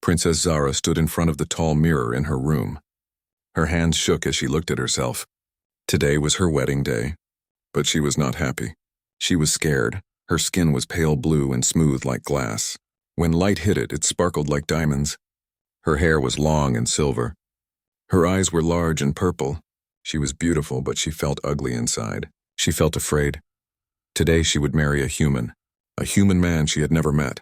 Princess Zara stood in front of the tall mirror in her room. Her hands shook as she looked at herself. Today was her wedding day, but she was not happy. She was scared. Her skin was pale blue and smooth like glass. When light hit it, it sparkled like diamonds. Her hair was long and silver. Her eyes were large and purple. She was beautiful, but she felt ugly inside. She felt afraid. Today she would marry a human man she had never met.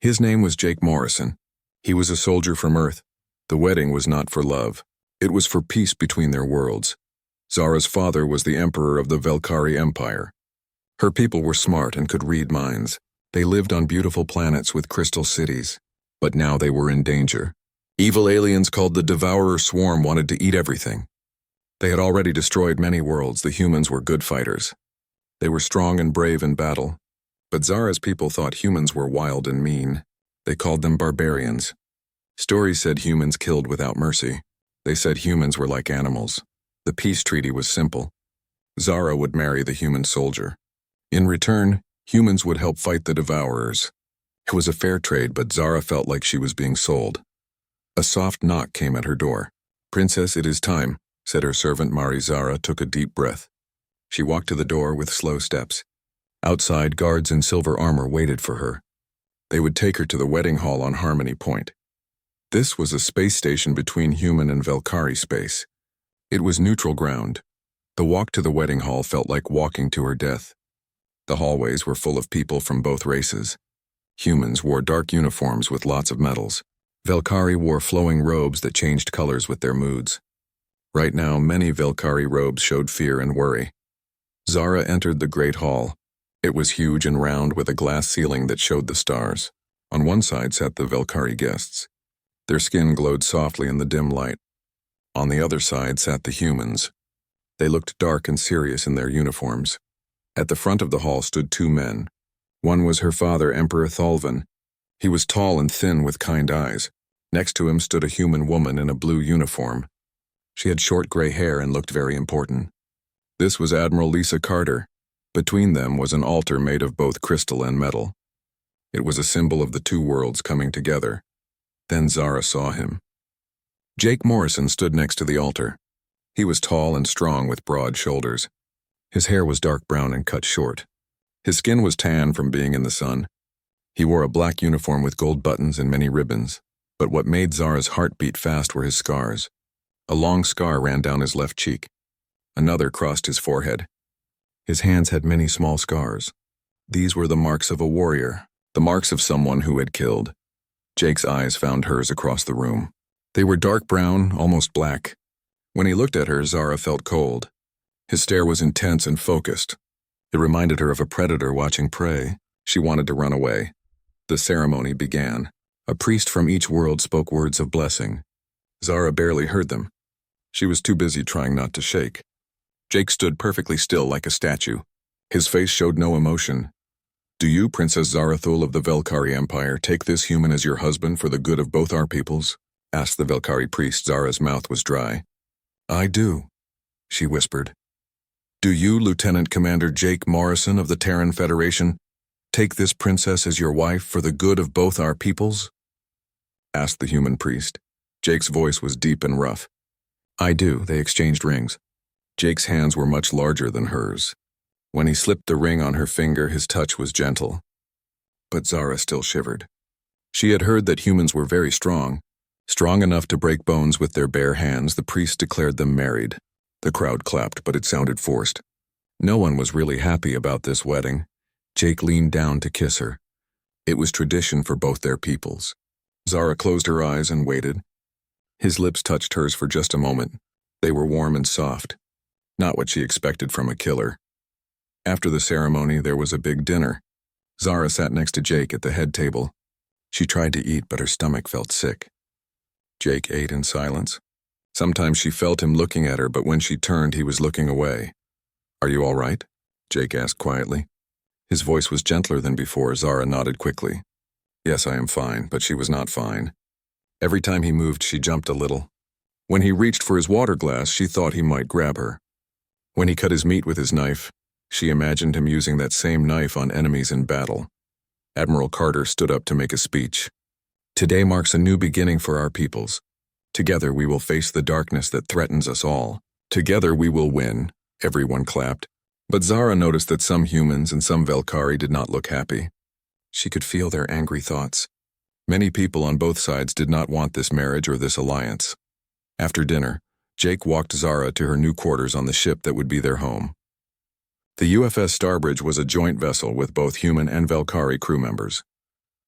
His name was Jake Morrison. He was a soldier from Earth. The wedding was not for love. It was for peace between their worlds. Zara's father was the emperor of the Velkari Empire. Her people were smart and could read minds. They lived on beautiful planets with crystal cities. But now they were in danger. Evil aliens called the Devourer Swarm wanted to eat everything. They had already destroyed many worlds. The humans were good fighters. They were strong and brave in battle. But Zara's people thought humans were wild and mean. They called them barbarians. Stories said humans killed without mercy. They said humans were like animals. The peace treaty was simple. Zara would marry the human soldier. In return, humans would help fight the Devourers. It was a fair trade, but Zara felt like she was being sold. A soft knock came at her door. "Princess, it is time," said her servant Mari. Zara took a deep breath. She walked to the door with slow steps. Outside, guards in silver armor waited for her. They would take her to the wedding hall on Harmony Point. This was a space station between human and Velkari space. It was neutral ground. The walk to the wedding hall felt like walking to her death. The hallways were full of people from both races. Humans wore dark uniforms with lots of medals. Velkari wore flowing robes that changed colors with their moods. Right now, many Velkari robes showed fear and worry. Zara entered the great hall. It was huge and round with a glass ceiling that showed the stars. On one side sat the Velkari guests. Their skin glowed softly in the dim light. On the other side sat the humans. They looked dark and serious in their uniforms. At the front of the hall stood two men. One was her father, Emperor Thalvin. He was tall and thin with kind eyes. Next to him stood a human woman in a blue uniform. She had short gray hair and looked very important. This was Admiral Lisa Carter. Between them was an altar made of both crystal and metal. It was a symbol of the two worlds coming together. Then Zara saw him. Jake Morrison stood next to the altar. He was tall and strong with broad shoulders. His hair was dark brown and cut short. His skin was tan from being in the sun. He wore a black uniform with gold buttons and many ribbons. But what made Zara's heart beat fast were his scars. A long scar ran down his left cheek. Another crossed his forehead. His hands had many small scars. These were the marks of a warrior, the marks of someone who had killed. Jake's eyes found hers across the room. They were dark brown, almost black. When he looked at her, Zara felt cold. His stare was intense and focused. It reminded her of a predator watching prey. She wanted to run away. The ceremony began. A priest from each world spoke words of blessing. Zara barely heard them. She was too busy trying not to shake. Jake stood perfectly still like a statue. His face showed no emotion. "Do you, Princess Zarathul of the Velkari Empire, take this human as your husband for the good of both our peoples?" asked the Velkari priest. Zara's mouth was dry. "I do," she whispered. "Do you, Lieutenant Commander Jake Morrison of the Terran Federation, take this princess as your wife for the good of both our peoples?" asked the human priest. Jake's voice was deep and rough. "I do." They exchanged rings. Jake's hands were much larger than hers. When he slipped the ring on her finger, his touch was gentle. But Zara still shivered. She had heard that humans were very strong enough to break bones with their bare hands. The priest declared them married. The crowd clapped, but it sounded forced. No one was really happy about this wedding. Jake leaned down to kiss her. It was tradition for both their peoples. Zara closed her eyes and waited. His lips touched hers for just a moment. They were warm and soft. Not what she expected from a killer. After the ceremony, there was a big dinner. Zara sat next to Jake at the head table. She tried to eat, but her stomach felt sick. Jake ate in silence. Sometimes she felt him looking at her, but when she turned, he was looking away. "Are you all right?" Jake asked quietly. His voice was gentler than before. Zara nodded quickly. "Yes, I am fine," but she was not fine. Every time he moved, she jumped a little. When he reached for his water glass, she thought he might grab her. When he cut his meat with his knife, she imagined him using that same knife on enemies in battle. Admiral Carter stood up to make a speech. Today marks a new beginning for our peoples. Together we will face the darkness that threatens us all. Together we will win, everyone clapped. But Zara noticed that some humans and some Velkari did not look happy. She could feel their angry thoughts. Many people on both sides did not want this marriage or this alliance. After dinner, Jake walked Zara to her new quarters on the ship that would be their home. The UFS Starbridge was a joint vessel with both human and Velkari crew members.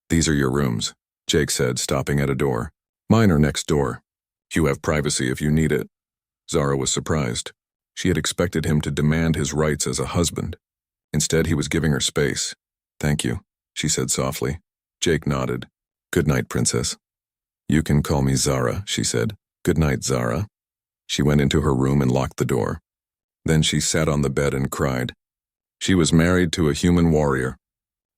"These are your rooms," Jake said, stopping at a door. "Mine are next door. You have privacy if you need it." Zara was surprised. She had expected him to demand his rights as a husband. Instead, he was giving her space. "Thank you," she said softly. Jake nodded. "Good night, princess." "You can call me Zara," she said. "Good night, Zara." She went into her room and locked the door. Then she sat on the bed and cried. She was married to a human warrior,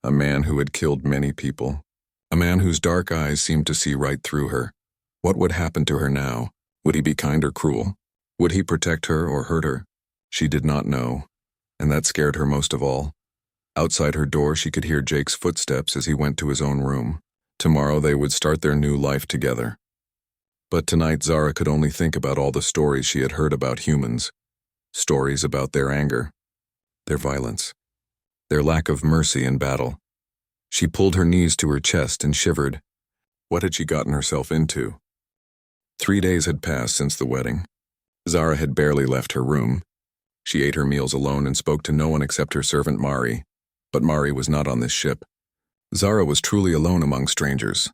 a man who had killed many people, a man whose dark eyes seemed to see right through her. What would happen to her now? Would he be kind or cruel? Would he protect her or hurt her? She did not know, and that scared her most of all. Outside her door, she could hear Jake's footsteps as he went to his own room. Tomorrow they would start their new life together. But tonight Zara could only think about all the stories she had heard about humans. Stories about their anger, their violence, their lack of mercy in battle. She pulled her knees to her chest and shivered. What had she gotten herself into? 3 days had passed since the wedding. Zara had barely left her room. She ate her meals alone and spoke to no one except her servant Mari. But Mari was not on this ship. Zara was truly alone among strangers.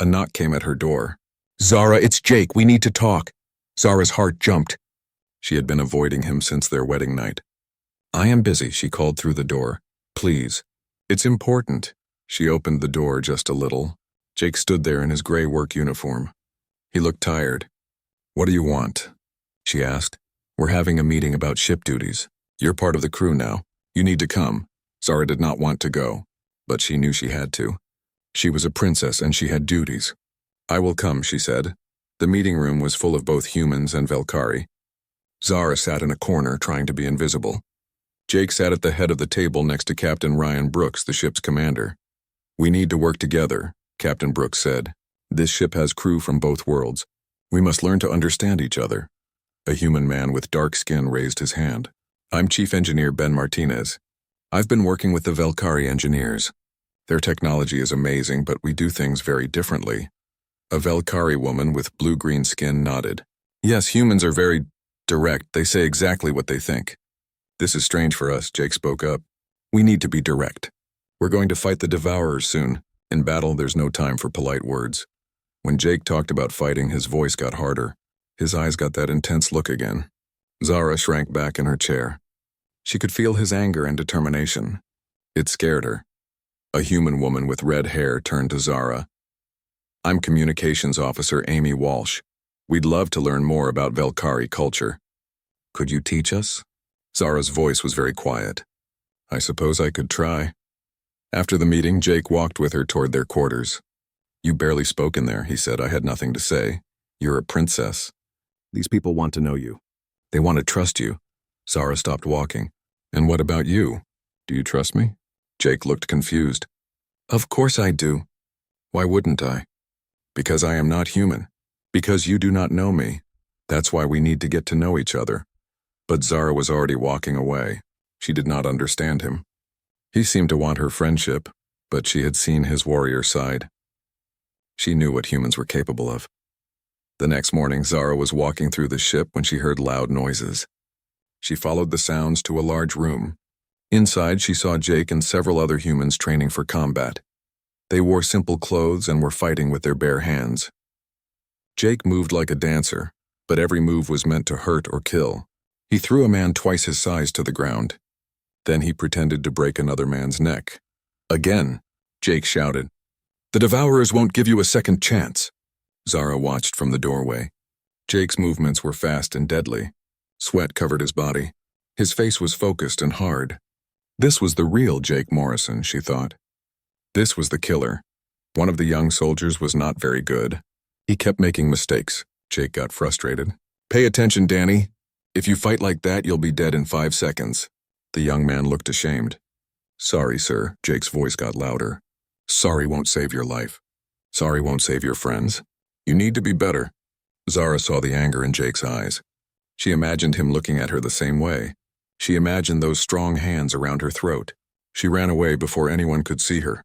A knock came at her door. "Zara, it's Jake. We need to talk." Zara's heart jumped. She had been avoiding him since their wedding night. "I am busy," she called through the door. "Please." "It's important." She opened the door just a little. Jake stood there in his gray work uniform. He looked tired. "What do you want?" she asked. "We're having a meeting about ship duties. You're part of the crew now. You need to come." Zara did not want to go, but she knew she had to. She was a princess and she had duties. "I will come," she said. The meeting room was full of both humans and Velkari. Zara sat in a corner trying to be invisible. Jake sat at the head of the table next to Captain Ryan Brooks, the ship's commander. "We need to work together," Captain Brooks said. "This ship has crew from both worlds. We must learn to understand each other." A human man with dark skin raised his hand. "I'm Chief Engineer Ben Martinez. I've been working with the Velkari engineers. Their technology is amazing, but we do things very differently." A Velkari woman with blue-green skin nodded. "Yes, humans are very direct. They say exactly what they think." "This is strange for us," Jake spoke up. "We need to be direct. We're going to fight the Devourers soon. In battle, there's no time for polite words." When Jake talked about fighting, his voice got harder. His eyes got that intense look again. Zara shrank back in her chair. She could feel his anger and determination. It scared her. A human woman with red hair turned to Zara. "I'm Communications Officer Amy Walsh. We'd love to learn more about Velkari culture. Could you teach us?" Zara's voice was very quiet. "I suppose I could try." After the meeting, Jake walked with her toward their quarters. "You barely spoke in there," he said. "I had nothing to say. You're a princess. These people want to know you. They want to trust you." Zara stopped walking. "And what about you? Do you trust me?" Jake looked confused. "Of course I do. Why wouldn't I? Because I am not human. Because you do not know me. That's why we need to get to know each other." But Zara was already walking away. She did not understand him. He seemed to want her friendship, but she had seen his warrior side. She knew what humans were capable of. The next morning, Zara was walking through the ship when she heard loud noises. She followed the sounds to a large room. Inside, she saw Jake and several other humans training for combat. They wore simple clothes and were fighting with their bare hands. Jake moved like a dancer, but every move was meant to hurt or kill. He threw a man twice his size to the ground. Then he pretended to break another man's neck. Again, Jake shouted, "The Devourers won't give you a second chance." Zara watched from the doorway. Jake's movements were fast and deadly. Sweat covered his body. His face was focused and hard. This was the real Jake Morrison, she thought. This was the killer. One of the young soldiers was not very good. He kept making mistakes. Jake got frustrated. "Pay attention, Danny. If you fight like that, you'll be dead in 5 seconds. The young man looked ashamed. "Sorry, sir." Jake's voice got louder. "Sorry won't save your life." Sorry won't save your friends. You need to be better. Zara saw the anger in Jake's eyes. She imagined him looking at her the same way. She imagined those strong hands around her throat. She ran away before anyone could see her.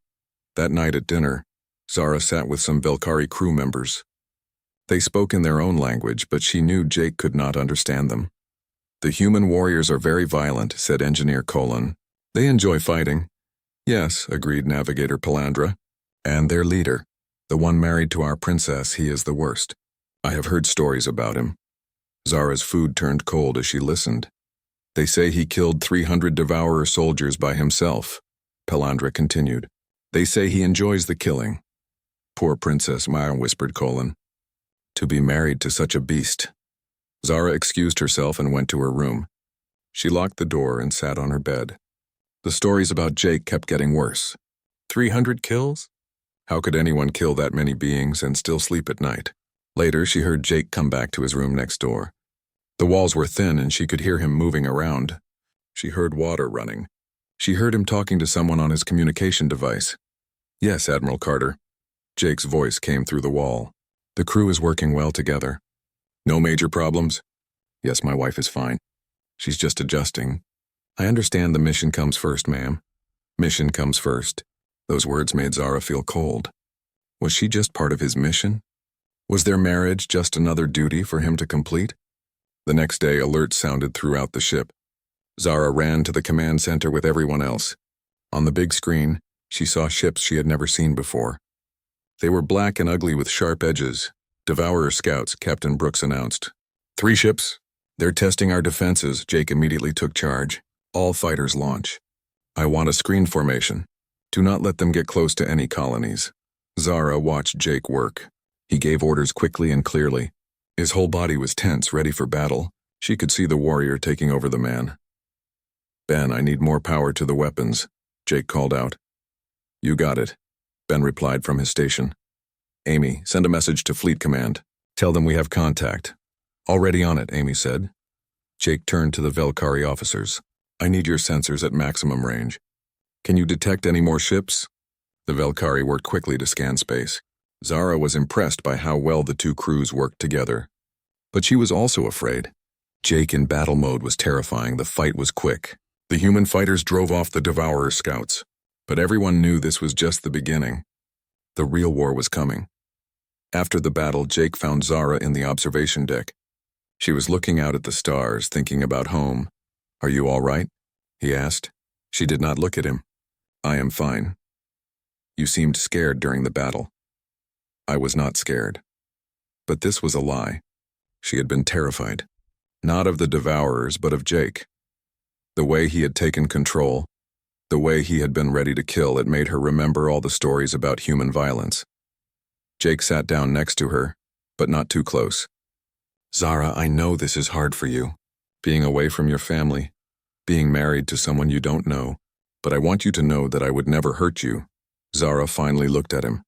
That night at dinner, Zara sat with some Velkari crew members. They spoke in their own language, but she knew Jake could not understand them. The human warriors are very violent, said Engineer Colon. They enjoy fighting. Yes, agreed Navigator Palandra. And their leader, the one married to our princess, he is the worst. I have heard stories about him. Zara's food turned cold as she listened. They say he killed 300 Devourer soldiers by himself, Palandra continued. They say he enjoys the killing. Poor Princess Maya, whispered Colon. To be married to such a beast. Zara excused herself and went to her room. She locked the door and sat on her bed. The stories about Jake kept getting worse. 300 kills? How could anyone kill that many beings and still sleep at night? Later, she heard Jake come back to his room next door. The walls were thin and she could hear him moving around. She heard water running. She heard him talking to someone on his communication device. Yes, Admiral Carter. Jake's voice came through the wall. The crew is working well together. No major problems? Yes, my wife is fine. She's just adjusting. I understand the mission comes first, ma'am. Mission comes first. Those words made Zara feel cold. Was she just part of his mission? Was their marriage just another duty for him to complete? The next day, alerts sounded throughout the ship. Zara ran to the command center with everyone else. On the big screen, she saw ships she had never seen before. They were black and ugly with sharp edges. Devourer scouts, Captain Brooks announced. 3 ships. They're testing our defenses. Jake immediately took charge. All fighters launch. I want a screen formation. Do not let them get close to any colonies. Zara watched Jake work. He gave orders quickly and clearly. His whole body was tense, ready for battle. She could see the warrior taking over the man. Ben, I need more power to the weapons, Jake called out. You got it, Ben replied from his station. Amy, send a message to Fleet Command. Tell them we have contact. Already on it, Amy said. Jake turned to the Velkari officers. I need your sensors at maximum range. Can you detect any more ships? The Velkari worked quickly to scan space. Zara was impressed by how well the 2 crews worked together. But she was also afraid. Jake in battle mode was terrifying. The fight was quick. The human fighters drove off the Devourer scouts. But everyone knew this was just the beginning. The real war was coming. After the battle, Jake found Zara in the observation deck. She was looking out at the stars, thinking about home. Are you all right? He asked. She did not look at him. I am fine. You seemed scared during the battle. I was not scared. But this was a lie. She had been terrified. Not of the Devourers, but of Jake. The way he had taken control, the way he had been ready to kill, it made her remember all the stories about human violence. Jake sat down next to her, but not too close. Zara, I know this is hard for you. Being away from your family, being married to someone you don't know, but I want you to know that I would never hurt you. Zara finally looked at him.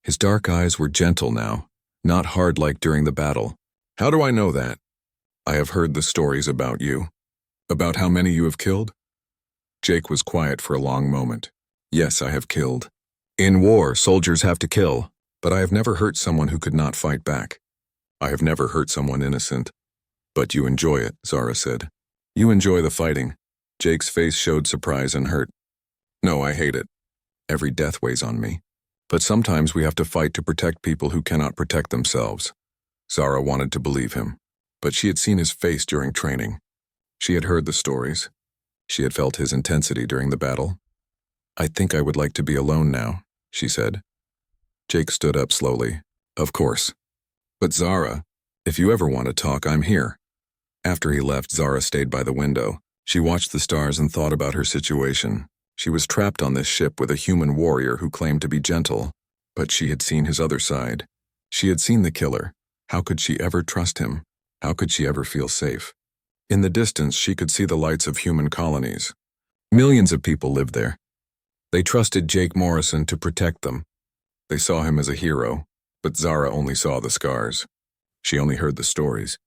His dark eyes were gentle now, not hard like during the battle. How do I know that? I have heard the stories about you. About how many you have killed? Jake was quiet for a long moment. Yes, I have killed. In war, soldiers have to kill, but I have never hurt someone who could not fight back. I have never hurt someone innocent. But you enjoy it, Zara said. You enjoy the fighting. Jake's face showed surprise and hurt. No, I hate it. Every death weighs on me. But sometimes we have to fight to protect people who cannot protect themselves. Zara wanted to believe him, but she had seen his face during training. She had heard the stories. She had felt his intensity during the battle. I think I would like to be alone now, she said. Jake stood up slowly. Of course. But Zara, if you ever want to talk, I'm here. After he left, Zara stayed by the window. She watched the stars and thought about her situation. She was trapped on this ship with a human warrior who claimed to be gentle, but she had seen his other side. She had seen the killer. How could she ever trust him? How could she ever feel safe? In the distance, she could see the lights of human colonies. Millions of people lived there. They trusted Jake Morrison to protect them. They saw him as a hero, but Zara only saw the scars. She only heard the stories.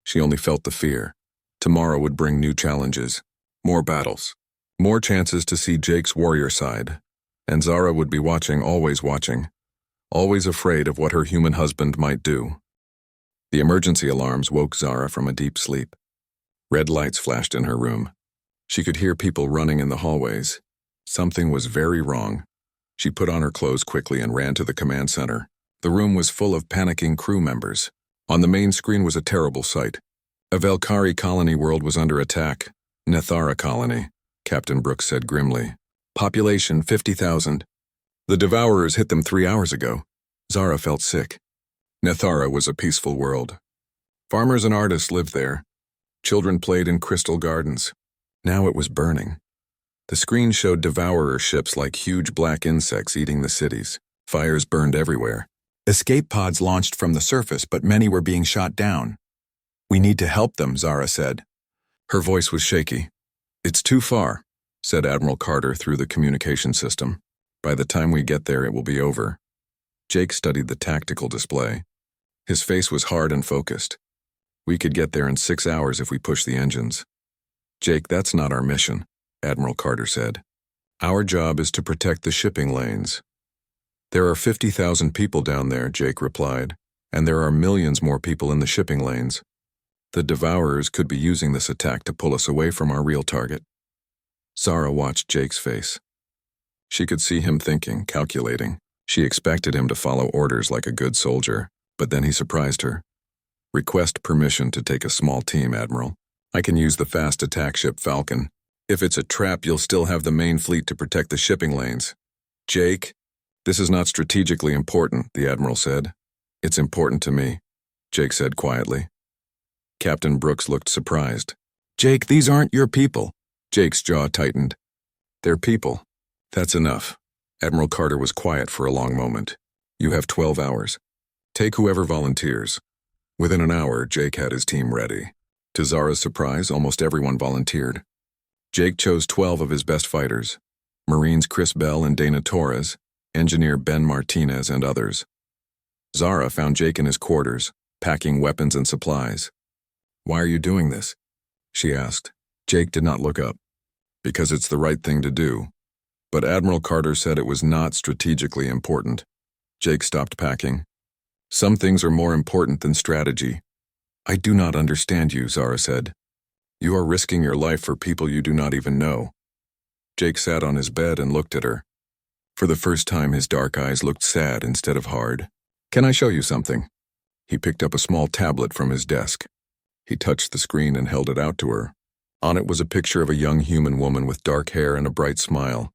She only felt the fear. Tomorrow would bring new challenges, more battles, more chances to see Jake's warrior side. And Zara would be watching, always watching. always afraid of what her human husband might do. The emergency alarms woke Zara from a deep sleep. Red lights flashed in her room. She could hear people running in the hallways. Something was very wrong. She put on her clothes quickly and ran to the command center. The room was full of panicking crew members. On the main screen was a terrible sight. A Velkari colony world was under attack. Nethara colony, Captain Brooks said grimly. Population 50,000. The Devourers hit them 3 hours ago. Zara felt sick. Nethara was a peaceful world. Farmers and artists lived there. Children played in crystal gardens. Now it was burning. The screen showed Devourer ships like huge black insects eating the cities. Fires burned everywhere. Escape pods launched from the surface, but many were being shot down. We need to help them, Zara said. Her voice was shaky. It's too far, said Admiral Carter through the communication system. By the time we get there, it will be over. Jake studied the tactical display. His face was hard and focused. We could get there in 6 hours if we push the engines. Jake, that's not our mission, Admiral Carter said. Our job is to protect the shipping lanes. There are 50,000 people down there, Jake replied, and there are millions more people in the shipping lanes. The Devourers could be using this attack to pull us away from our real target. Zara watched Jake's face. She could see him thinking, calculating. She expected him to follow orders like a good soldier, but then he surprised her. Request permission to take a small team, Admiral. I can use the fast attack ship Falcon. If it's a trap, you'll still have the main fleet to protect the shipping lanes. Jake, this is not strategically important, the Admiral said. It's important to me, Jake said quietly. Captain Brooks looked surprised. Jake, these aren't your people. Jake's jaw tightened. They're people. That's enough. Admiral Carter was quiet for a long moment. You have 12 hours. Take whoever volunteers. Within an hour, Jake had his team ready. To Zara's surprise, almost everyone volunteered. Jake chose 12 of his best fighters. Marines Chris Bell and Dana Torres, Engineer Ben Martinez, and others. Zara found Jake in his quarters, packing weapons and supplies. Why are you doing this? She asked. Jake did not look up. Because it's the right thing to do. But Admiral Carter said it was not strategically important. Jake stopped packing. Some things are more important than strategy. I do not understand you, Zara said. You are risking your life for people you do not even know. Jake sat on his bed and looked at her. For the first time, his dark eyes looked sad instead of hard. Can I show you something? He picked up a small tablet from his desk. He touched the screen and held it out to her. On it was a picture of a young human woman with dark hair and a bright smile.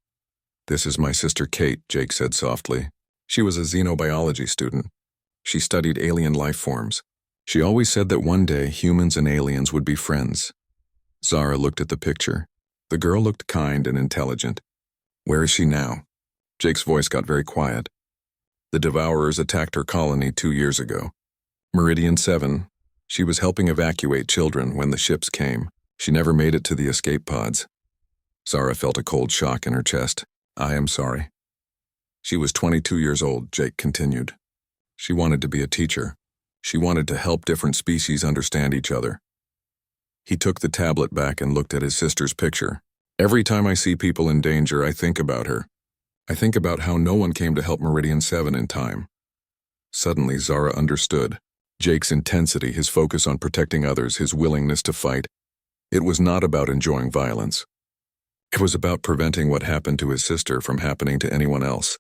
This is my sister Kate, Jake said softly. She was a xenobiology student. She studied alien life forms. She always said that one day humans and aliens would be friends. Zara looked at the picture. The girl looked kind and intelligent. Where is she now? Jake's voice got very quiet. The Devourers attacked her colony 2 years ago. Meridian 7. She was helping evacuate children when the ships came. She never made it to the escape pods. Zara felt a cold shock in her chest. I am sorry. She was 22 years old, Jake continued. She wanted to be a teacher. She wanted to help different species understand each other. He took the tablet back and looked at his sister's picture. Every time I see people in danger, I think about her. I think about how no one came to help Meridian 7 in time. Suddenly, Zara understood. Jake's intensity, his focus on protecting others, his willingness to fight. It was not about enjoying violence. It was about preventing what happened to his sister from happening to anyone else.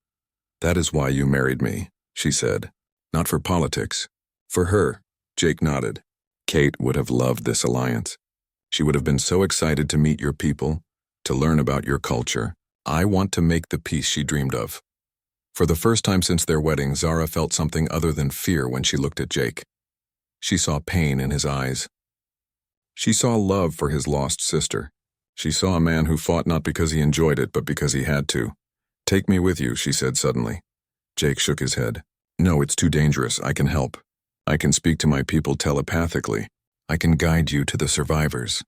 That is why you married me, she said. Not for politics. For her, Jake nodded. Kate would have loved this alliance. She would have been so excited to meet your people, to learn about your culture. I want to make the peace she dreamed of. For the first time since their wedding, Zara felt something other than fear when she looked at Jake. She saw pain in his eyes. She saw love for his lost sister. She saw a man who fought not because he enjoyed it, but because he had to. Take me with you, she said suddenly. Jake shook his head. No, it's too dangerous. I can help. I can speak to my people telepathically. I can guide you to the survivors.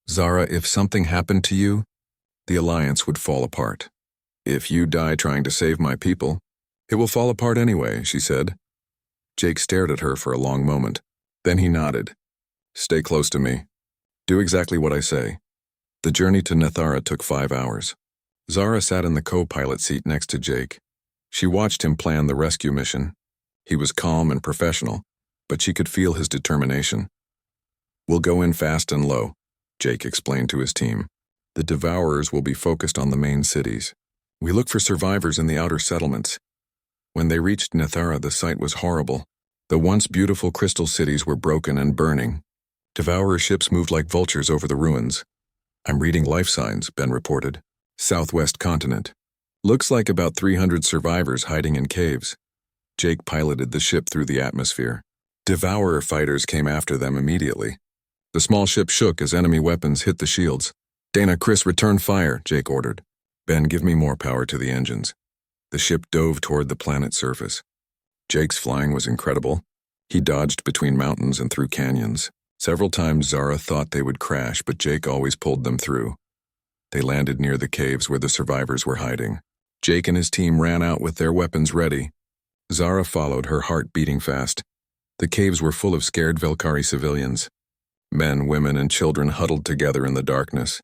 Zara, if something happened to you, the alliance would fall apart. If you die trying to save my people, it will fall apart anyway, she said. Jake stared at her for a long moment. Then he nodded. Stay close to me. Do exactly what I say. The journey to Nethara took 5 hours. Zara sat in the co-pilot seat next to Jake. She watched him plan the rescue mission. He was calm and professional, but she could feel his determination. "We'll go in fast and low," Jake explained to his team. "The Devourers will be focused on the main cities. We look for survivors in the outer settlements." When they reached Nethara, the sight was horrible. The once beautiful crystal cities were broken and burning. Devourer ships moved like vultures over the ruins. "I'm reading life signs," Ben reported. "Southwest continent. Looks like about 300 survivors hiding in caves." Jake piloted the ship through the atmosphere. Devourer fighters came after them immediately. The small ship shook as enemy weapons hit the shields. "Dana, Chris, return fire," Jake ordered. "Ben, give me more power to the engines." The ship dove toward the planet's surface. Jake's flying was incredible. He dodged between mountains and through canyons. Several times Zara thought they would crash, but Jake always pulled them through. They landed near the caves where the survivors were hiding. Jake and his team ran out with their weapons ready. Zara followed, her heart beating fast. The caves were full of scared Velkari civilians. Men, women, and children huddled together in the darkness.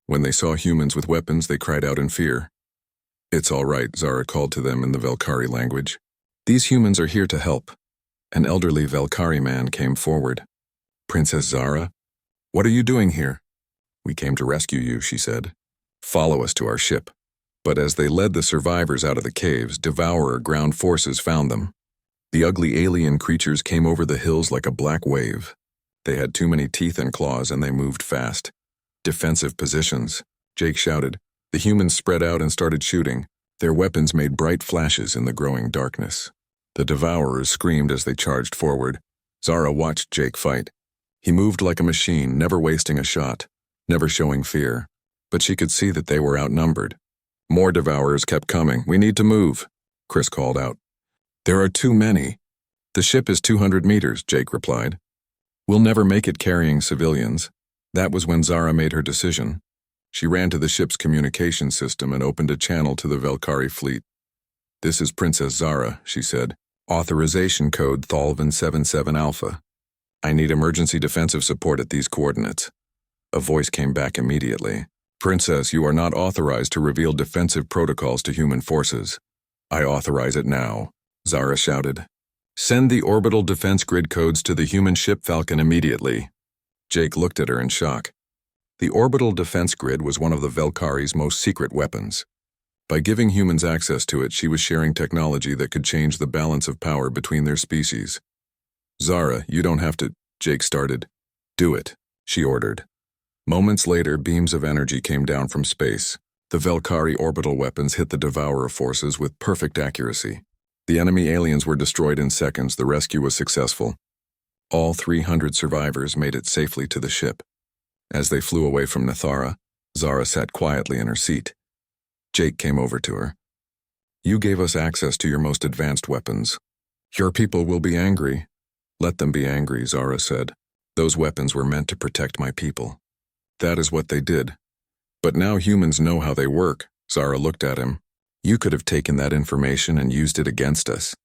When they saw humans with weapons, they cried out in fear. "It's all right," Zara called to them in the Velkari language. "These humans are here to help." An elderly Velkari man came forward. "Princess Zara, what are you doing here?" "We came to rescue you," she said. "Follow us to our ship." But as they led the survivors out of the caves, Devourer ground forces found them. The ugly alien creatures came over the hills like a black wave. They had too many teeth and claws, and they moved fast. "Defensive positions," Jake shouted. The humans spread out and started shooting. Their weapons made bright flashes in the growing darkness. The Devourers screamed as they charged forward. Zara watched Jake fight. He moved like a machine, never wasting a shot, never showing fear. But she could see that they were outnumbered. More Devourers kept coming. "We need to move," Chris called out. "There are too many." "The ship is 200 meters, Jake replied. "We'll never make it carrying civilians." That was when Zara made her decision. She ran to the ship's communication system and opened a channel to the Velkari fleet. "This is Princess Zara," she said. "Authorization code Thalvin 77 Alpha. I need emergency defensive support at these coordinates." A voice came back immediately. "Princess, you are not authorized to reveal defensive protocols to human forces." "I authorize it now," Zara shouted. "Send the orbital defense grid codes to the human ship Falcon immediately." Jake looked at her in shock. The orbital defense grid was one of the Velkari's most secret weapons. By giving humans access to it, she was sharing technology that could change the balance of power between their species. "Zara, you don't have to," Jake started. "Do it," she ordered. Moments later, beams of energy came down from space. The Velkari orbital weapons hit the Devourer forces with perfect accuracy. The enemy aliens were destroyed in seconds. The rescue was successful. All 300 survivors made it safely to the ship. As they flew away from Nethara, Zara sat quietly in her seat. Jake came over to her. "You gave us access to your most advanced weapons. Your people will be angry." "Let them be angry," Zara said. "Those weapons were meant to protect my people." "That is what they did. But now humans know how they work." Zara looked at him. "You could have taken that information and used it against us.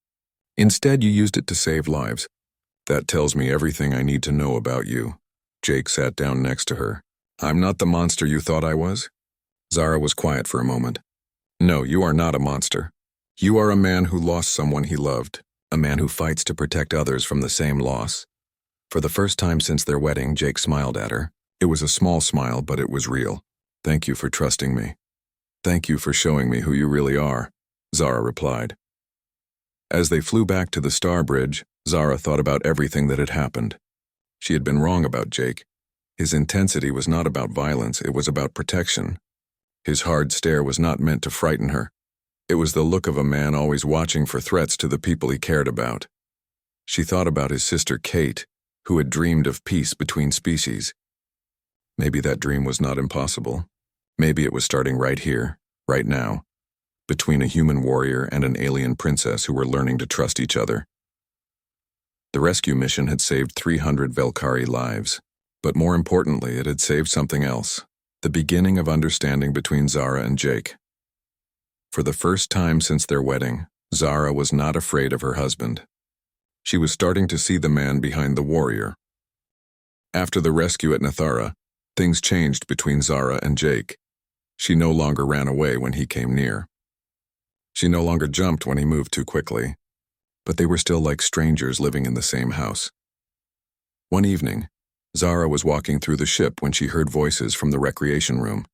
Instead, you used it to save lives. That tells me everything I need to know about you." Jake sat down next to her. "I'm not the monster you thought I was?" Zara was quiet for a moment. "No, you are not a monster. You are a man who lost someone he loved, a man who fights to protect others from the same loss." For the first time since their wedding, Jake smiled at her. It was a small smile, but it was real. "Thank you for trusting me. Thank you for showing me who you really are," Zara replied. As they flew back to the Star Bridge, Zara thought about everything that had happened. She had been wrong about Jake. His intensity was not about violence, it was about protection. His hard stare was not meant to frighten her. It was the look of a man always watching for threats to the people he cared about. She thought about his sister Kate, who had dreamed of peace between species. Maybe that dream was not impossible. Maybe it was starting right here, right now, between a human warrior and an alien princess who were learning to trust each other. The rescue mission had saved 300 Velkari lives, but more importantly, it had saved something else, the beginning of understanding between Zara and Jake. For the first time since their wedding, Zara was not afraid of her husband. She was starting to see the man behind the warrior. After the rescue at Nethara, things changed between Zara and Jake. She no longer ran away when he came near. She no longer jumped when he moved too quickly, but they were still like strangers living in the same house. One evening, Zara was walking through the ship when she heard voices from the recreation room.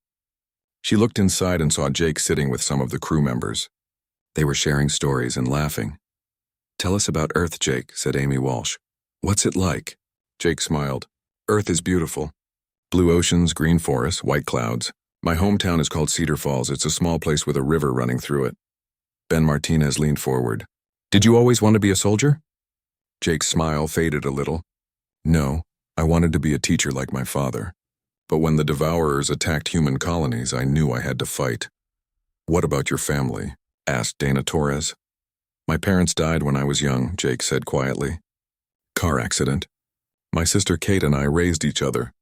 She looked inside and saw Jake sitting with some of the crew members. They were sharing stories and laughing. "Tell us about Earth, Jake," said Amy Walsh. "What's it like?" Jake smiled. "Earth is beautiful. Blue oceans, green forests, white clouds. My hometown is called Cedar Falls. It's a small place with a river running through it." Ben Martinez leaned forward. "Did you always want to be a soldier?" Jake's smile faded a little. "No, I wanted to be a teacher like my father. But when the Devourers attacked human colonies, I knew I had to fight." "What about your family?" asked Dana Torres. "My parents died when I was young," Jake said quietly. "Car accident. My sister Kate and I raised each other.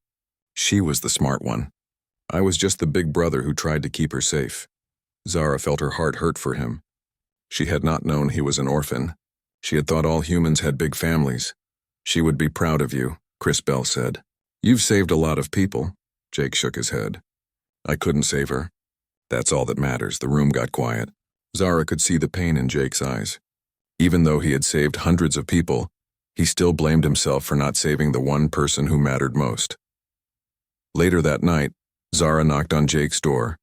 She was the smart one. I was just the big brother who tried to keep her safe." Zara felt her heart hurt for him. She had not known he was an orphan. She had thought all humans had big families. "She would be proud of you," Chris Bell said. "You've saved a lot of people." Jake shook his head. "I couldn't save her. That's all that matters." The room got quiet. Zara could see the pain in Jake's eyes. Even though he had saved hundreds of people, he still blamed himself for not saving the one person who mattered most. Later that night, Zara knocked on Jake's door.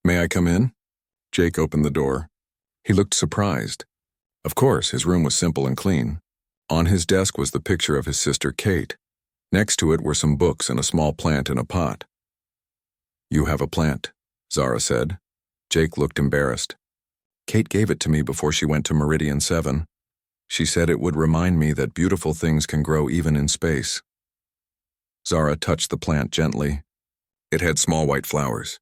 "May I come in?" Jake opened the door. He looked surprised. Of course, his room was simple and clean. On his desk was the picture of his sister Kate. Next to it were some books and a small plant in a pot. "You have a plant," Zara said. Jake looked embarrassed. "Kate gave it to me before she went to Meridian 7. She said it would remind me that beautiful things can grow even in space." Zara touched the plant gently. It had small white flowers.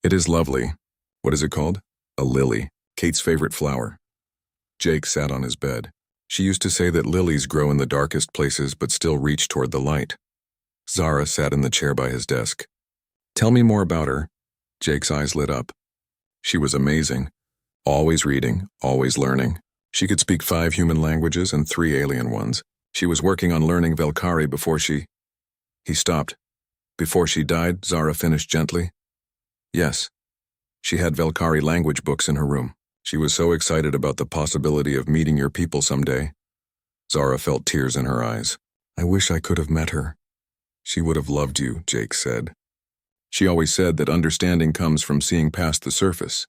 "It is lovely. What is it called?" "A lily, Kate's favorite flower." Jake sat on his bed. She used to say that lilies grow in the darkest places but still reach toward the light. Zara sat in the chair by his desk. "Tell me more about her." Jake's eyes lit up. She was amazing. Always reading, always learning. She could speak 5 human languages and 3 alien ones. She was working on learning Velkari before she... He stopped. "Before she died," Zara finished gently. "Yes. She had Velkari language books in her room. She was so excited about the possibility of meeting your people someday." Zara felt tears in her eyes. "I wish I could have met her." "She would have loved you," Jake said. "She always said that understanding comes from seeing past the surface.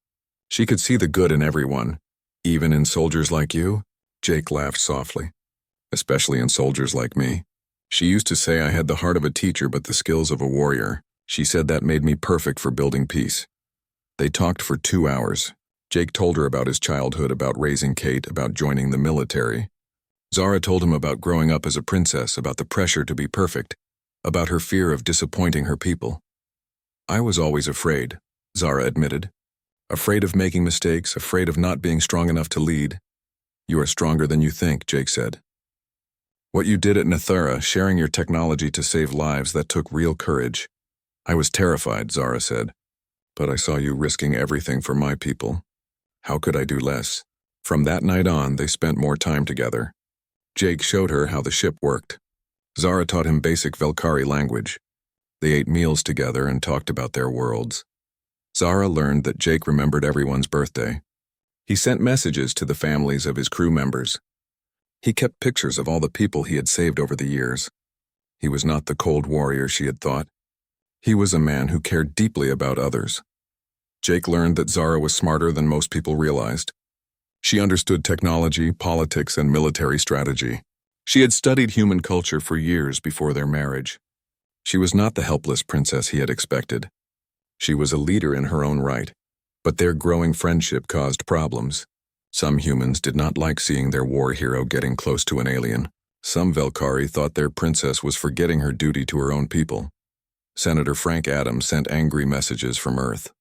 She could see the good in everyone, even in soldiers like you." Jake laughed softly. "Especially in soldiers like me. She used to say I had the heart of a teacher but the skills of a warrior. She said that made me perfect for building peace." They talked for 2 hours. Jake told her about his childhood, about raising Kate, about joining the military. Zara told him about growing up as a princess, about the pressure to be perfect, about her fear of disappointing her people. "I was always afraid," Zara admitted. "Afraid of making mistakes, afraid of not being strong enough to lead." "You are stronger than you think," Jake said. "What you did at Nathura, sharing your technology to save lives, that took real courage." "I was terrified," Zara said. "But I saw you risking everything for my people. How could I do less?" From that night on, they spent more time together. Jake showed her how the ship worked. Zara taught him basic Velkari language. They ate meals together and talked about their worlds. Zara learned that Jake remembered everyone's birthday. He sent messages to the families of his crew members. He kept pictures of all the people he had saved over the years. He was not the cold warrior she had thought. He was a man who cared deeply about others. Jake learned that Zara was smarter than most people realized. She understood technology, politics, and military strategy. She had studied human culture for years before their marriage. She was not the helpless princess he had expected. She was a leader in her own right, but their growing friendship caused problems. Some humans did not like seeing their war hero getting close to an alien. Some Velkari thought their princess was forgetting her duty to her own people. Senator Frank Adams sent angry messages from Earth.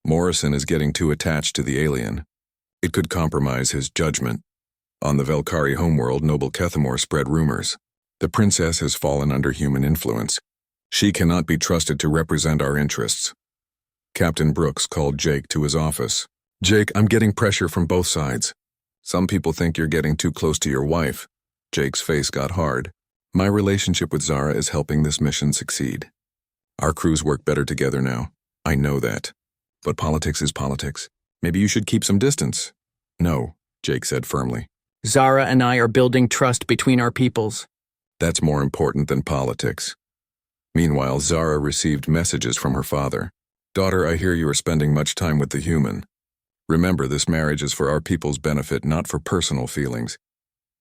"Morrison is getting too attached to the alien. It could compromise his judgment." On the Velkari homeworld, Noble Kethamore spread rumors. "The princess has fallen under human influence. She cannot be trusted to represent our interests." Captain Brooks called Jake to his office. "Jake, I'm getting pressure from both sides. Some people think you're getting too close to your wife." Jake's face got hard. "My relationship with Zara is helping this mission succeed. Our crews work better together now. I know that. But politics is politics. Maybe you should keep some distance. No, Jake said firmly. Zara and I are building trust between our peoples. That's more important than politics. Meanwhile, Zara received messages from her father. Daughter, I hear you are spending much time with the human. Remember, this marriage is for our people's benefit, not for personal feelings.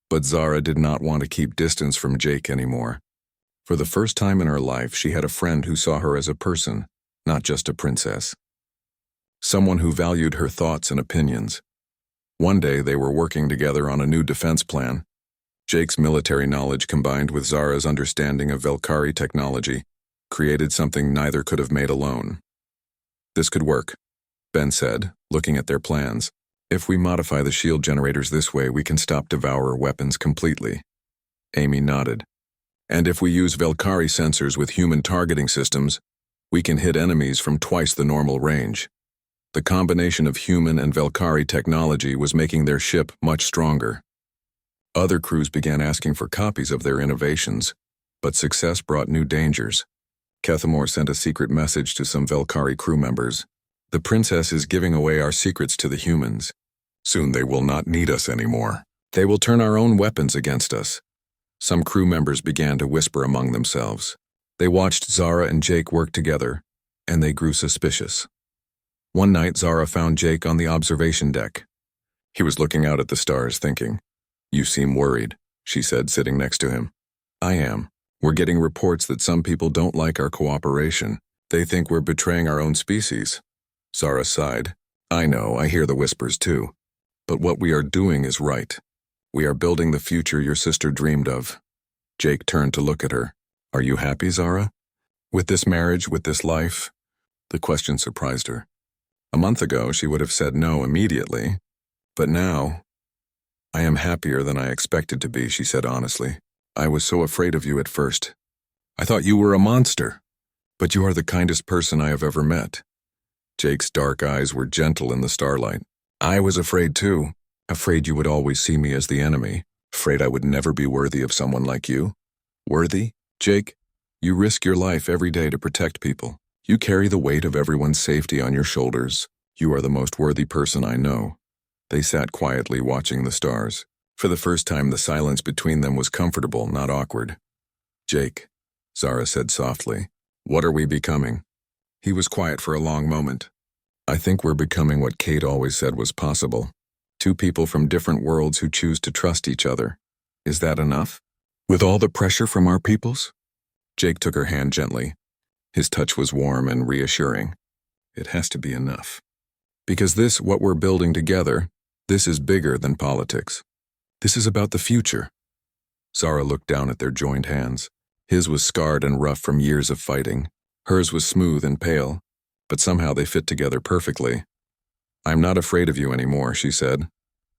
But Zara did not want to keep distance from Jake anymore. For the first time in her life, she had a friend who saw her as a person, not just a princess. Someone who valued her thoughts and opinions. One day, they were working together on a new defense plan. Jake's military knowledge combined with Zara's understanding of Velkari technology created something neither could have made alone. This could work, Ben said, looking at their plans. If we modify the shield generators this way, we can stop Devourer weapons completely. Amy nodded. And if we use Velkari sensors with human targeting systems, we can hit enemies from twice the normal range. The combination of human and Velkari technology was making their ship much stronger. Other crews began asking for copies of their innovations, but success brought new dangers. Kethamor sent a secret message to some Velkari crew members. The princess is giving away our secrets to the humans. Soon they will not need us anymore. They will turn our own weapons against us. Some crew members began to whisper among themselves. They watched Zara and Jake work together, and they grew suspicious. One night, Zara found Jake on the observation deck. He was looking out at the stars, thinking. You seem worried, she said, sitting next to him. I am. We're getting reports that some people don't like our cooperation. They think we're betraying our own species. Zara sighed. I know, I hear the whispers too. But what we are doing is right. We are building the future your sister dreamed of. Jake turned to look at her. Are you happy, Zara? With this marriage, with this life? The question surprised her. A month ago, she would have said no immediately. But now, I am happier than I expected to be, she said honestly. I was so afraid of you at first. I thought you were a monster. But you are the kindest person I have ever met. Jake's dark eyes were gentle in the starlight. I was afraid too. Afraid you would always see me as the enemy. Afraid I would never be worthy of someone like you. Worthy? Jake, you risk your life every day to protect people. You carry the weight of everyone's safety on your shoulders. You are the most worthy person I know. They sat quietly watching the stars. For the first time, the silence between them was comfortable, not awkward. Jake, Zara said softly, what are we becoming? He was quiet for a long moment. I think we're becoming what Kate always said was possible. Two people from different worlds who choose to trust each other. Is that enough? With all the pressure from our peoples? Jake took her hand gently. His touch was warm and reassuring. It has to be enough. Because this, what we're building together, this is bigger than politics. This is about the future. Zara looked down at their joined hands. His was scarred and rough from years of fighting. Hers was smooth and pale, but somehow they fit together perfectly. I'm not afraid of you anymore, she said.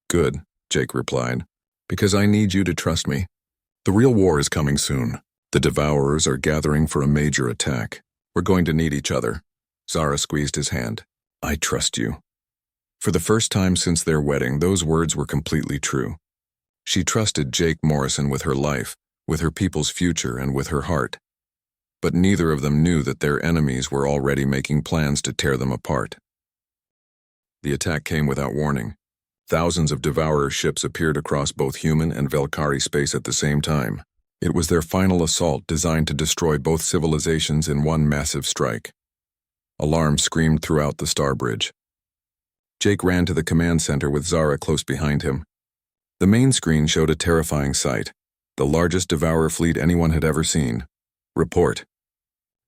Good, Jake replied, because I need you to trust me. The real war is coming soon. The Devourers are gathering for a major attack. We're going to need each other. Zara squeezed his hand. I trust you. For the first time since their wedding, those words were completely true. She trusted Jake Morrison with her life, with her people's future, and with her heart. But neither of them knew that their enemies were already making plans to tear them apart. The attack came without warning. Thousands of Devourer ships appeared across both human and Velkari space at the same time. It was their final assault designed to destroy both civilizations in one massive strike. Alarms screamed throughout the Star Bridge. Jake ran to the command center with Zara close behind him. The main screen showed a terrifying sight, the largest Devourer fleet anyone had ever seen. Report.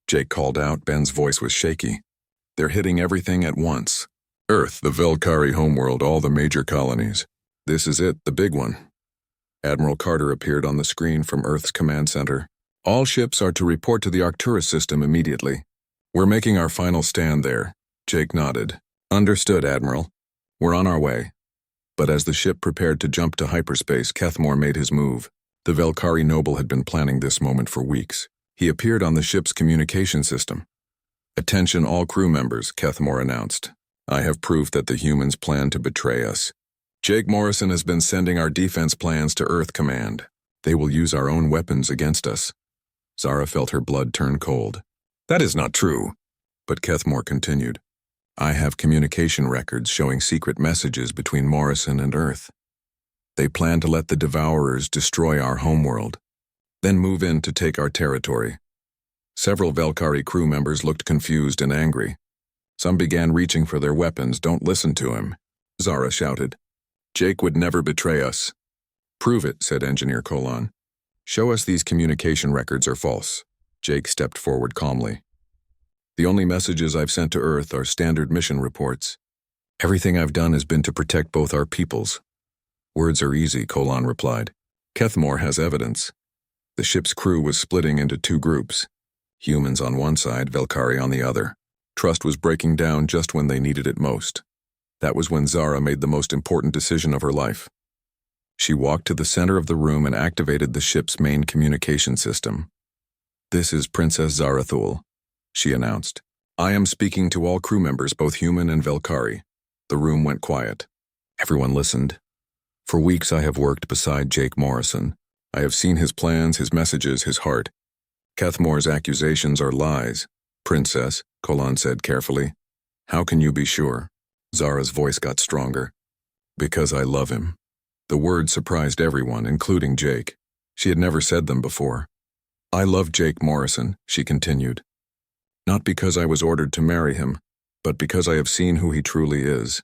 Jake called out. Ben's voice was shaky. They're hitting everything at once. Earth, the Velkari homeworld, all the major colonies. This is it, the big one. Admiral Carter appeared on the screen from Earth's command center. All ships are to report to the Arcturus system immediately. We're making our final stand there. Jake nodded. Understood, Admiral. We're on our way. But as the ship prepared to jump to hyperspace, Kethamor made his move. The Velkari noble had been planning this moment for weeks. He appeared on the ship's communication system. Attention all crew members, Kethamor announced. I have proof that the humans plan to betray us. Jake Morrison has been sending our defense plans to Earth Command. They will use our own weapons against us. Zara felt her blood turn cold. That is not true. But Kethamor continued. I have communication records showing secret messages between Morrison and Earth. They plan to let the Devourers destroy our homeworld, then move in to take our territory. Several Velkari crew members looked confused and angry. Some began reaching for their weapons. Don't listen to him, Zara shouted. Jake would never betray us. Prove it, said Engineer Colon. Show us these communication records are false. Jake stepped forward calmly. The only messages I've sent to Earth are standard mission reports. Everything I've done has been to protect both our peoples. Words are easy, Colon replied. Kethmore has evidence. The ship's crew was splitting into two groups. Humans on one side, Velkari on the other. Trust was breaking down just when they needed it most. That was when Zara made the most important decision of her life. She walked to the center of the room and activated the ship's main communication system. This is Princess Zarathul, she announced. I am speaking to all crew members, both human and Velkari. The room went quiet. Everyone listened. For weeks I have worked beside Jake Morrison. I have seen his plans, his messages, his heart. Kethmore's accusations are lies. Princess, Colon said carefully. How can you be sure? Zara's voice got stronger. Because I love him. The words surprised everyone, including Jake. She had never said them before. I love Jake Morrison, she continued. Not because I was ordered to marry him, but because I have seen who he truly is.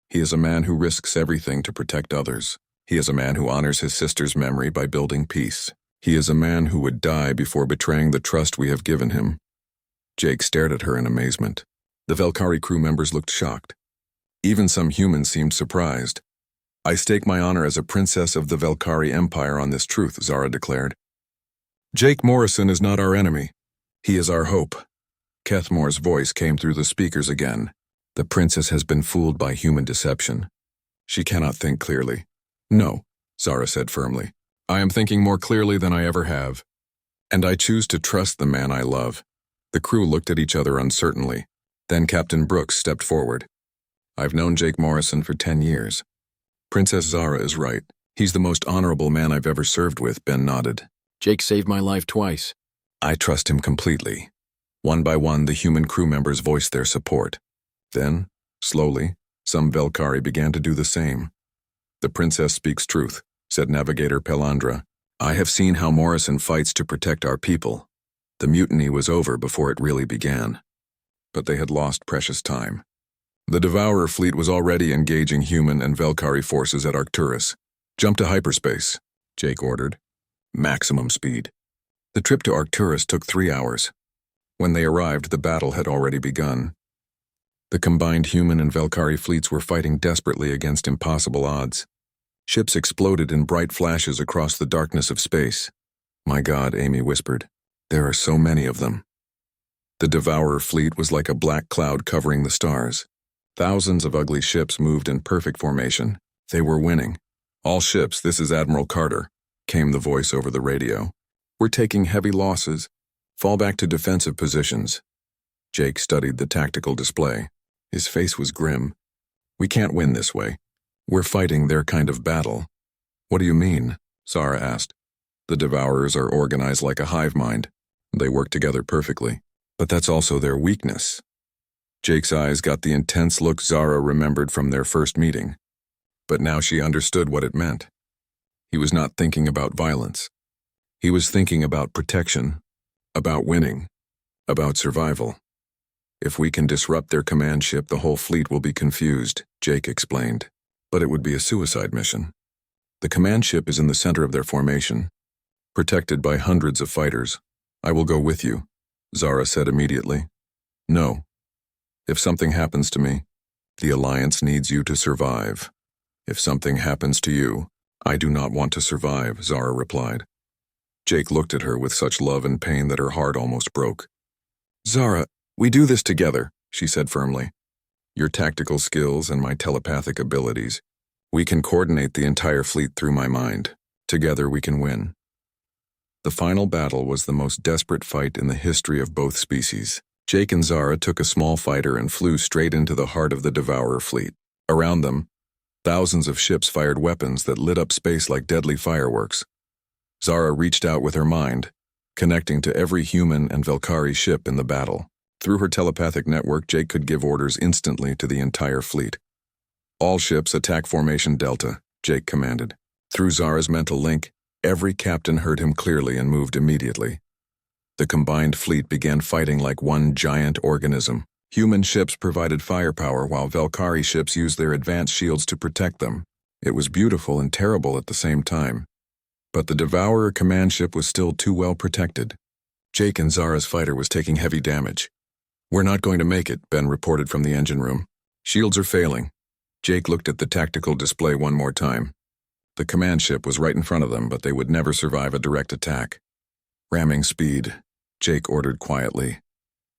He is a man who risks everything to protect others. He is a man who honors his sister's memory by building peace. He is a man who would die before betraying the trust we have given him. Jake stared at her in amazement. The Velkari crew members looked shocked. Even some humans seemed surprised. I stake my honor as a princess of the Velkari Empire on this truth, Zara declared. Jake Morrison is not our enemy. He is our hope. Kethmore's voice came through the speakers again. The princess has been fooled by human deception. She cannot think clearly. No, Zara said firmly. I am thinking more clearly than I ever have. And I choose to trust the man I love. The crew looked at each other uncertainly. Then Captain Brooks stepped forward. I've known Jake Morrison for 10 years. Princess Zara is right. He's the most honorable man I've ever served with, Ben nodded. Jake saved my life twice. I trust him completely. One by one, the human crew members voiced their support. Then, slowly, some Velkari began to do the same. The princess speaks truth, said Navigator Pelandra. I have seen how Morrison fights to protect our people. The mutiny was over before it really began. But they had lost precious time. The Devourer fleet was already engaging human and Velkari forces at Arcturus. Jump to hyperspace, Jake ordered. Maximum speed. The trip to Arcturus took 3 hours. When they arrived, the battle had already begun. The combined human and Velkari fleets were fighting desperately against impossible odds. Ships exploded in bright flashes across the darkness of space. My God, Amy whispered. There are so many of them. The Devourer fleet was like a black cloud covering the stars. Thousands of ugly ships moved in perfect formation. They were winning. All ships, this is Admiral Carter, came the voice over the radio. We're taking heavy losses. Fall back to defensive positions. Jake studied the tactical display. His face was grim. We can't win this way. We're fighting their kind of battle. What do you mean? Zara asked. The Devourers are organized like a hive mind. They work together perfectly. But that's also their weakness. Jake's eyes got the intense look Zara remembered from their first meeting. But now she understood what it meant. He was not thinking about violence. He was thinking about protection, about winning, about survival. If we can disrupt their command ship, the whole fleet will be confused, Jake explained. But it would be a suicide mission. The command ship is in the center of their formation, protected by hundreds of fighters. I will go with you, Zara said immediately. No. If something happens to me, the Alliance needs you to survive. If something happens to you, I do not want to survive, Zara replied. Jake looked at her with such love and pain that her heart almost broke. Zara, we do this together, she said firmly. Your tactical skills and my telepathic abilities. We can coordinate the entire fleet through my mind. Together we can win. The final battle was the most desperate fight in the history of both species. Jake and Zara took a small fighter and flew straight into the heart of the Devourer fleet. Around them, thousands of ships fired weapons that lit up space like deadly fireworks. Zara reached out with her mind, connecting to every human and Velkari ship in the battle. Through her telepathic network, Jake could give orders instantly to the entire fleet. All ships attack Formation Delta, Jake commanded. Through Zara's mental link, every captain heard him clearly and moved immediately. The combined fleet began fighting like one giant organism. Human ships provided firepower while Valkyrie ships used their advanced shields to protect them. It was beautiful and terrible at the same time. But the Devourer command ship was still too well protected. Jake and Zara's fighter was taking heavy damage. "We're not going to make it," Ben reported from the engine room. "Shields are failing." Jake looked at the tactical display one more time. The command ship was right in front of them, but they would never survive a direct attack. "Ramming speed," Jake ordered quietly.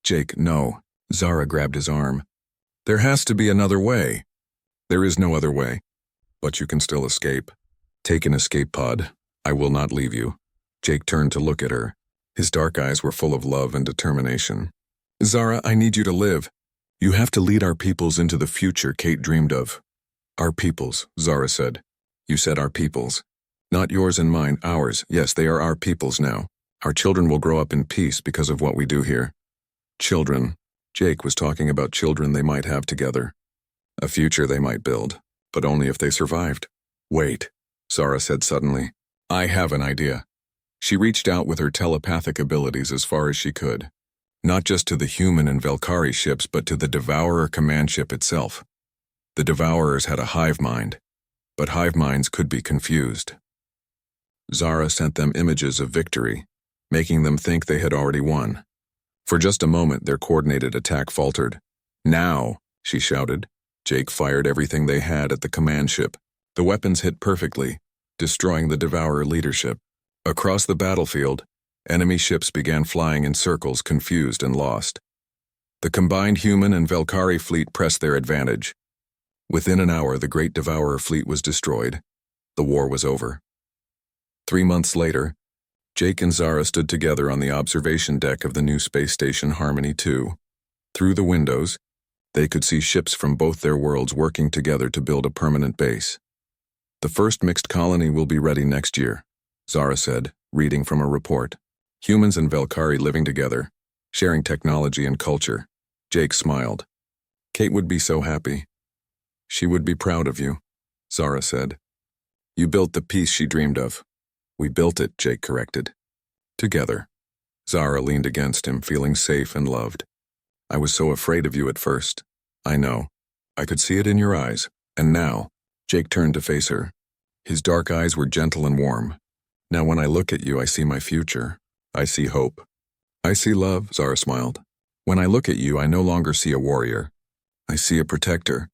"Jake, no." Zara grabbed his arm. "There has to be another way." "There is no other way. But you can still escape. Take an escape pod. I will not leave you." Jake turned to look at her. His dark eyes were full of love and determination. "Zara, I need you to live. You have to lead our peoples into the future Kate dreamed of." "Our peoples," Zara said. "You said our peoples. Not yours and mine, ours. Yes, they are our peoples now. Our children will grow up in peace because of what we do here." Children. Jake was talking about children they might have together. A future they might build, but only if they survived. "Wait," Zara said suddenly. "I have an idea." She reached out with her telepathic abilities as far as she could. Not just to the human and Valkyrie ships, but to the Devourer command ship itself. The Devourers had a hive mind, but hive minds could be confused. Zara sent them images of victory, making them think they had already won. For just a moment, their coordinated attack faltered. "Now!" she shouted. Jake fired everything they had at the command ship. The weapons hit perfectly, destroying the Devourer leadership. Across the battlefield, enemy ships began flying in circles, confused and lost. The combined human and Valkyrie fleet pressed their advantage. Within an hour, the great Devourer fleet was destroyed. The war was over. 3 months later, Jake and Zara stood together on the observation deck of the new space station Harmony 2. Through the windows, they could see ships from both their worlds working together to build a permanent base. "The first mixed colony will be ready next year," Zara said, reading from a report. "Humans and Valkyrie living together, sharing technology and culture." Jake smiled. "Kate would be so happy. She would be proud of you," Zara said. "You built the peace she dreamed of." "We built it," Jake corrected. "Together." Zara leaned against him, feeling safe and loved. "I was so afraid of you at first." "I know. I could see it in your eyes. And now," Jake turned to face her. His dark eyes were gentle and warm. "Now when I look at you, I see my future. I see hope. I see love," Zara smiled. "When I look at you, I no longer see a warrior. I see a protector.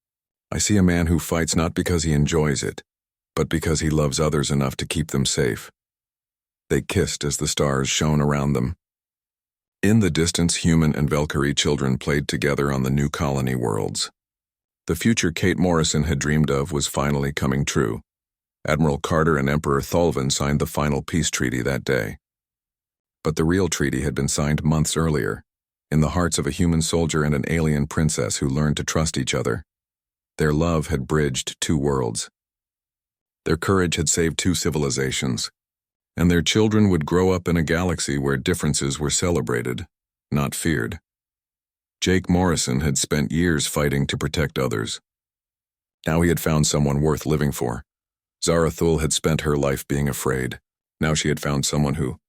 I see a man who fights not because he enjoys it, but because he loves others enough to keep them safe." They kissed as the stars shone around them. In the distance, human and Valkyrie children played together on the new colony worlds. The future Kate Morrison had dreamed of was finally coming true. Admiral Carter and Emperor Thulvin signed the final peace treaty that day. But the real treaty had been signed months earlier, in the hearts of a human soldier and an alien princess who learned to trust each other. Their love had bridged 2 worlds. Their courage had saved 2 civilizations, and their children would grow up in a galaxy where differences were celebrated, not feared. Jake Morrison had spent years fighting to protect others. Now he had found someone worth living for. Zara Thul had spent her life being afraid. Now she had found someone who